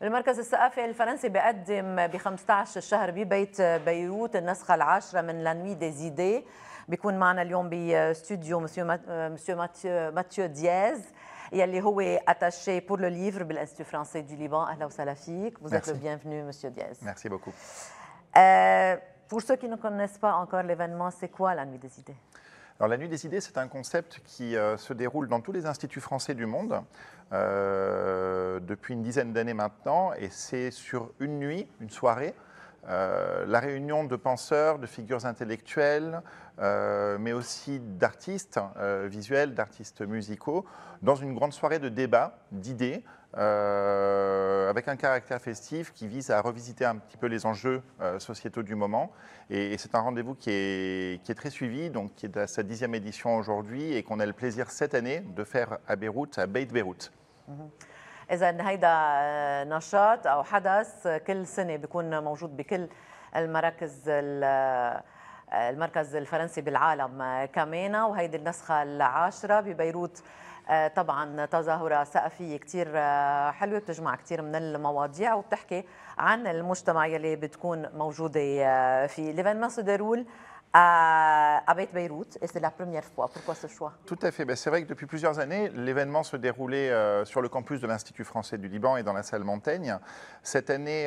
المركز الثقافي الفرنسي بيقدم ب 15 الشهر ببيت بيروت النسخة العاشرة من لا نوي دي زيدي. بيكون معنا اليوم باستوديو مسيو ماتيو دياز يلي هو attaché pour le livre بالإنستيتو فرانسي du Liban. أهلا وسهلا فيك. Vous êtes le bienvenu, Monsieur Diaz. Merci beaucoup. Pour ceux qui ne connaissent pas encore l'événement, c'est quoi la Nuit des idées? Alors, la Nuit des idées, c'est un concept qui se déroule dans tous les instituts français du monde depuis une dizaine d'années maintenant, et c'est sur une nuit, une soirée, la réunion de penseurs, de figures intellectuelles, mais aussi d'artistes visuels, d'artistes musicaux, dans une grande soirée de débat, d'idées, avec un caractère festif qui vise à revisiter un petit peu les enjeux sociétaux du moment. Et c'est un rendez-vous qui est très suivi, donc qui est à sa 10e édition aujourd'hui, et qu'on a le plaisir cette année de faire à Beyrouth, à Beit Beyrouth. إذا هيدا نشاط أو حدث كل سنة بيكون موجود بكل المركز الفرنسي بالعالم كمان، وهيدي النسخة العاشرة ببيروت. طبعا تظاهرة ثقافية كتير حلوة بتجمع كتير من المواضيع وبتحكي عن المجتمع يلي بتكون موجودة فيه. L'événement se déroule à Beit Beyrouth et c'est la première fois. Pourquoi ce choix? Tout à fait. C'est vrai que depuis plusieurs années, l'événement se déroulait sur le campus de l'Institut français du Liban et dans la salle Montaigne. Cette année,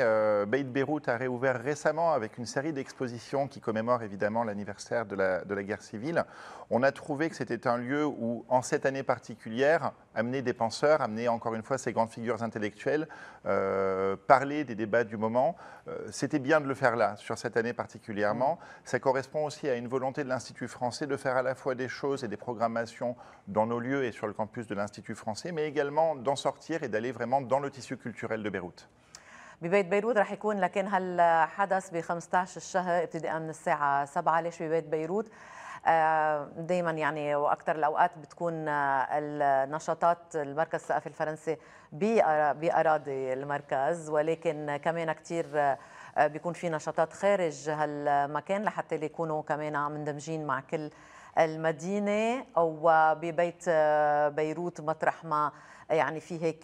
Beit Beyrouth a réouvert récemment avec une série d'expositions qui commémorent évidemment l'anniversaire de la guerre civile. On a trouvé que c'était un lieu où, en cette année particulière, amener des penseurs, amener encore une fois ces grandes figures intellectuelles, parler des débats du moment, c'était bien de le faire là, sur cette année particulièrement. Ça correspond aussi à une volonté de l'Institut français de faire à la fois des choses et des programmations dans nos lieux et sur le campus de l'Institut français, mais également d'en sortir et d'aller vraiment dans le tissu culturel de Beyrouth. ببيت بيروت رح يكون لكن هالحدث ب 15 الشهر ابتداء من الساعة 7. ليش ببيت بيروت؟ دائما يعني واكثر الاوقات بتكون النشاطات المركز الثقافي الفرنسي باراضي المركز، ولكن كمان كثير بيكون في نشاطات خارج هالمكان لحتى يكونوا كمان مندمجين مع كل المدينه. وببيت بيروت مطرح ما يعني في هيك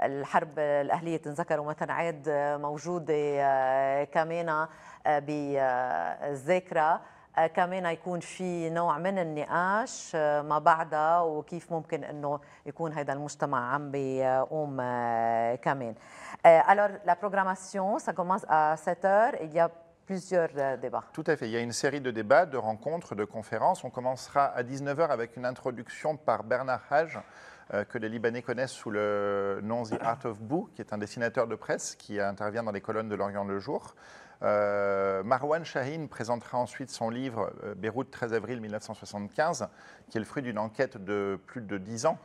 الحرب الاهليه تنذكر ومتنعاد موجوده كمان بالذاكره، كمان يكون في نوع من النقاش ما بعدها وكيف ممكن انه يكون هذا المجتمع عم بيقوم كمان. Alors la programmation, ça commence à 7 heures. Il y a plusieurs débats. Tout à fait. Il y a une série de débats, de rencontres, de conférences. On commencera à 19 heures avec une introduction par Bernard Hage, que les Libanais connaissent sous le nom The Art of Boo, qui est un dessinateur de presse qui intervient dans les colonnes de l'Orient le jour. Marwan Shahin présentera ensuite son livre Beyrouth 13 avril 1975, qui est le fruit d'une enquête de plus de 10 ans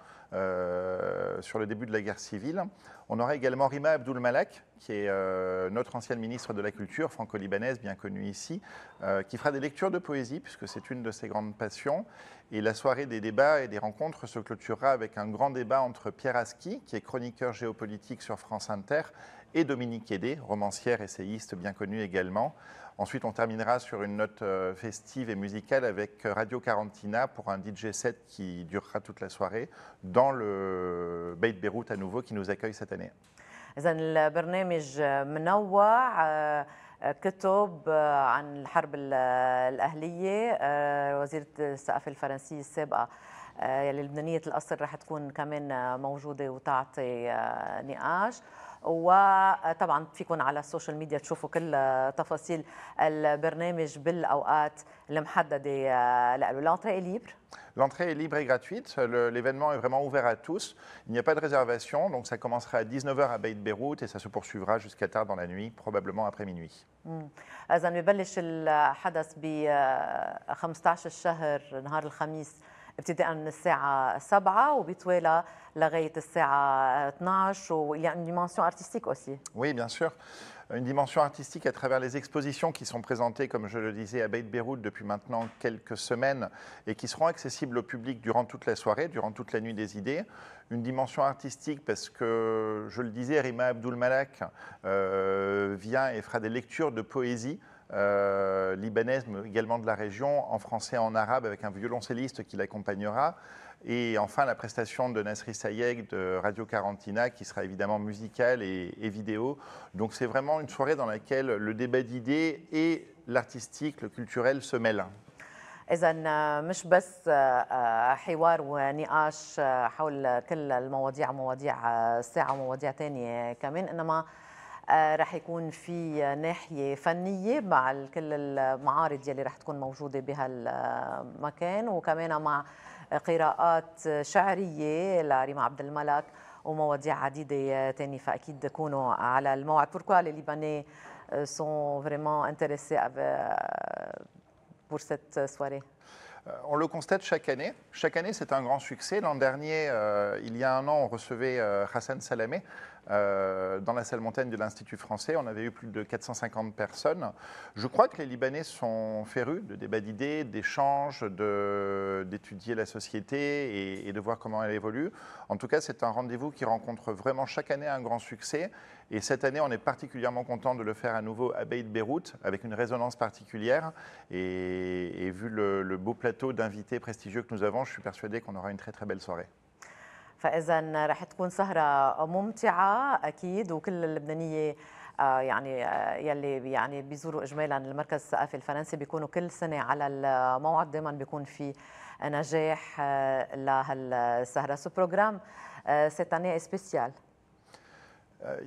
sur le début de la guerre civile. On aura également Rima Abdul Malak, qui est notre ancienne ministre de la Culture, franco-libanaise, bien connue ici, qui fera des lectures de poésie, puisque c'est une de ses grandes passions. Et la soirée des débats et des rencontres se clôturera avec un grand débat entre Pierre Aski, qui est chroniqueur géopolitique sur France Inter, et Dominique Hédé, romancière, essayiste bien connue également. Ensuite, on terminera sur une note festive et musicale avec Radio Quarantina pour un DJ set qui durera toute la soirée dans le Beit Beyrouth à nouveau qui nous accueille cette année. إذا البرنامج منوع، كتب عن الحرب الأهلية. وزيرة الثقافة الفرنسية السابقة يلي لبنانية الأصل رح تكون كمان موجودة وتعطي نقاش. وطبعا فيكم على السوشيال ميديا تشوفوا كل تفاصيل البرنامج بالأوقات المحددة له. L'entrée est libre. L'entrée est libre et gratuite. L'événement est vraiment ouvert à tous. Il n'y a pas de réservation, donc ça commencera à 19 heures à Beit Beyrouth et ça se poursuivra jusqu'à tard dans la nuit, probablement après minuit. إذا ببلش الحدث ب 15 الشهر نهار الخميس ابتداء من الساعة 7 وبيتوالى لغاية الساعة 12. وil y a une dimension artistique aussi. Oui, bien sûr. Une dimension artistique à travers les expositions qui sont présentées, comme je le disais, à Beit Beyrouth depuis maintenant quelques semaines et qui seront accessibles au public durant toute la soirée, durant toute la nuit des idées. Une dimension artistique parce que, je le disais, Rima Abdul Malak vient et fera des lectures de poésie libanaise, mais également de la région, en français et en arabe, avec un violoncelliste qui l'accompagnera. Et enfin, la prestation de Nasri Sayeg de Radio Quarantina, qui sera évidemment musicale et vidéo. Donc c'est vraiment une soirée dans laquelle le débat d'idées et l'artistique, le culturel se mêlent. إذا مش بس حوار ونقاش حول كل المواضيع ومواضيع الساعة ومواضيع تانية كمان، إنما رح يكون في ناحية فنية مع كل المعارض يلي رح تكون موجودة بهالمكان، وكمان مع قراءات شعرية لريما عبد الملك ومواضيع عديدة تانية. فأكيد كونوا على الموعد. Pourquoi les Libanais sont vraiment intéressés pour cette soirée? On le constate chaque année. Chaque année, c'est un grand succès. L'an dernier, il y a un an, on recevait Hassan Salamé dans la salle montagne de l'Institut français. On avait eu plus de 450 personnes. Je crois que les Libanais sont férus de débats d'idées, d'échanges, d'étudier la société et de voir comment elle évolue. En tout cas, c'est un rendez-vous qui rencontre vraiment chaque année un grand succès. Et cette année, on est particulièrement content de le faire à nouveau à Beit Beyrouth, avec une résonance particulière. Et vu le beau plateau d'invités prestigieux que nous avons, je suis persuadé qu'on aura une très très belle soirée. فإذا رح تكون سهرة ممتعة أكيد، وكل اللبنانية يعني يلي يعني بيزوروا إجمالا المركز الثقافي الفرنسي بيكونوا كل سنة على الموعد. دائما بيكون في نجاح لهالسهرة. Ce programme cette année est spécial.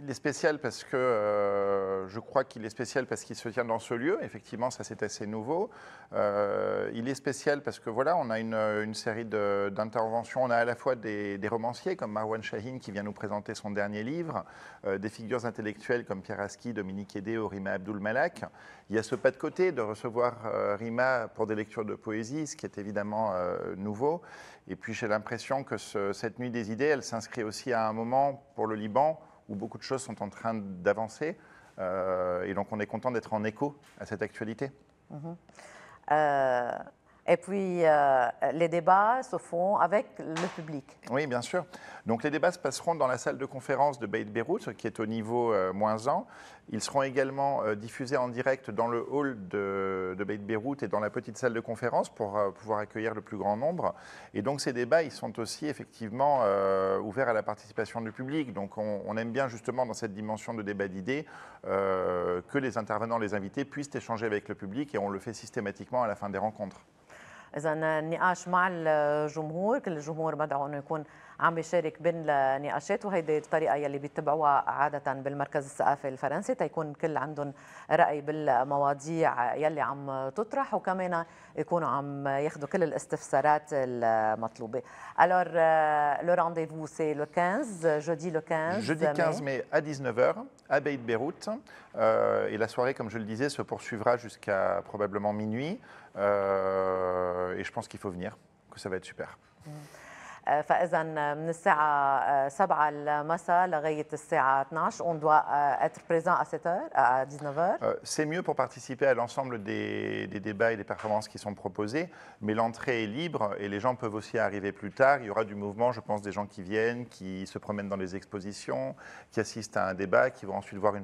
Il est spécial parce que je crois qu'il est spécial parce qu'il se tient dans ce lieu. Effectivement, ça c'est assez nouveau. Il est spécial parce que voilà, on a une série d'interventions. On a à la fois des romanciers comme Marwan Shahin qui vient nous présenter son dernier livre, des figures intellectuelles comme Pierre Aski, Dominique Hédé ou Rima Abdul Malak. Il y a ce pas de côté de recevoir Rima pour des lectures de poésie, ce qui est évidemment nouveau. Et puis j'ai l'impression que cette nuit des idées, elle s'inscrit aussi à un moment pour le Liban où beaucoup de choses sont en train d'avancer. Et donc on est content d'être en écho à cette actualité. Et puis, les débats se font avec le public. Oui, bien sûr. Donc les débats se passeront dans la salle de conférence de Beit Beyrouth, qui est au niveau -1. Ils seront également diffusés en direct dans le hall de Beit Beyrouth et dans la petite salle de conférence pour pouvoir accueillir le plus grand nombre. Et donc ces débats, ils sont aussi effectivement ouverts à la participation du public. Donc on aime bien justement dans cette dimension de débat d'idées que les intervenants, les invités puissent échanger avec le public, et on le fait systématiquement à la fin des rencontres. إذا النقاش مع الجمهور، كل الجمهور مدعو إنه يكون عم بيشارك بين النقاشات، وهيدي الطريقة يلي بيتبعوها عادة بالمركز الثقافي الفرنسي تيكون كل عندهم رأي بالمواضيع يلي عم تطرح، وكمان يكونوا عم ياخذوا كل الاستفسارات المطلوبة. Alors le rendez-vous c'est le 15, jeudi le 15 Jeudi 15 mai à 19h à Beit Beyrouth. Et la soirée, comme je le disais, se poursuivra jusqu'à probablement minuit. Et je pense qu'il faut venir, que ça va être super. فإذا من الساعة 7 المساء لغاية الساعة 12 on doit être présent à 7h, à 19h. C'est mieux pour participer à l'ensemble des débats et des performances qui sont proposées, mais l'entrée est libre et les gens peuvent aussi arriver plus tard. Il y aura du mouvement, je pense, des gens qui viennent, qui se promènent dans les expositions, qui assistent à un débat, qui vont ensuite voir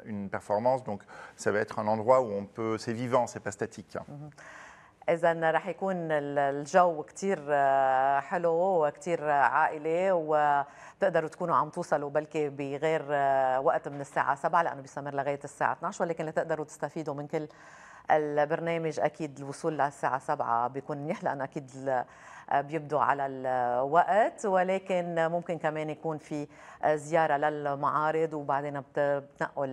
une performance. Donc ça va être un endroit où on peut, c'est vivant, c'est pas statique. إذا رح يكون الجو كتير حلو وكتير عائلي، وبتقدروا تكونوا عم توصلوا بلكي بغير وقت من الساعة 7 لأنه بيستمر لغاية الساعة 12، ولكن لتقدروا تستفيدوا من كل البرنامج أكيد الوصول للساعة 7 بيكون منيح لأنه أكيد بيبدوا على الوقت، ولكن ممكن كمان يكون في زيارة للمعارض وبعدين بتنقوا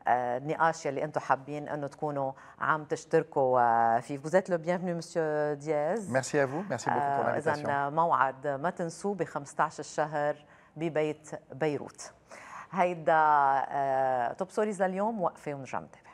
النقاش يلي انتم حابين انه تكونوا عم تشتركوا فيه. Vous êtes le bienvenu monsieur Diaz. Merci à vous, merci beaucoup pour l'invitation. إذا موعد ما تنسوا ب 15 الشهر ببيت بيروت. هيدا توب ستوريز لليوم، وقفه ونرجع نتابع.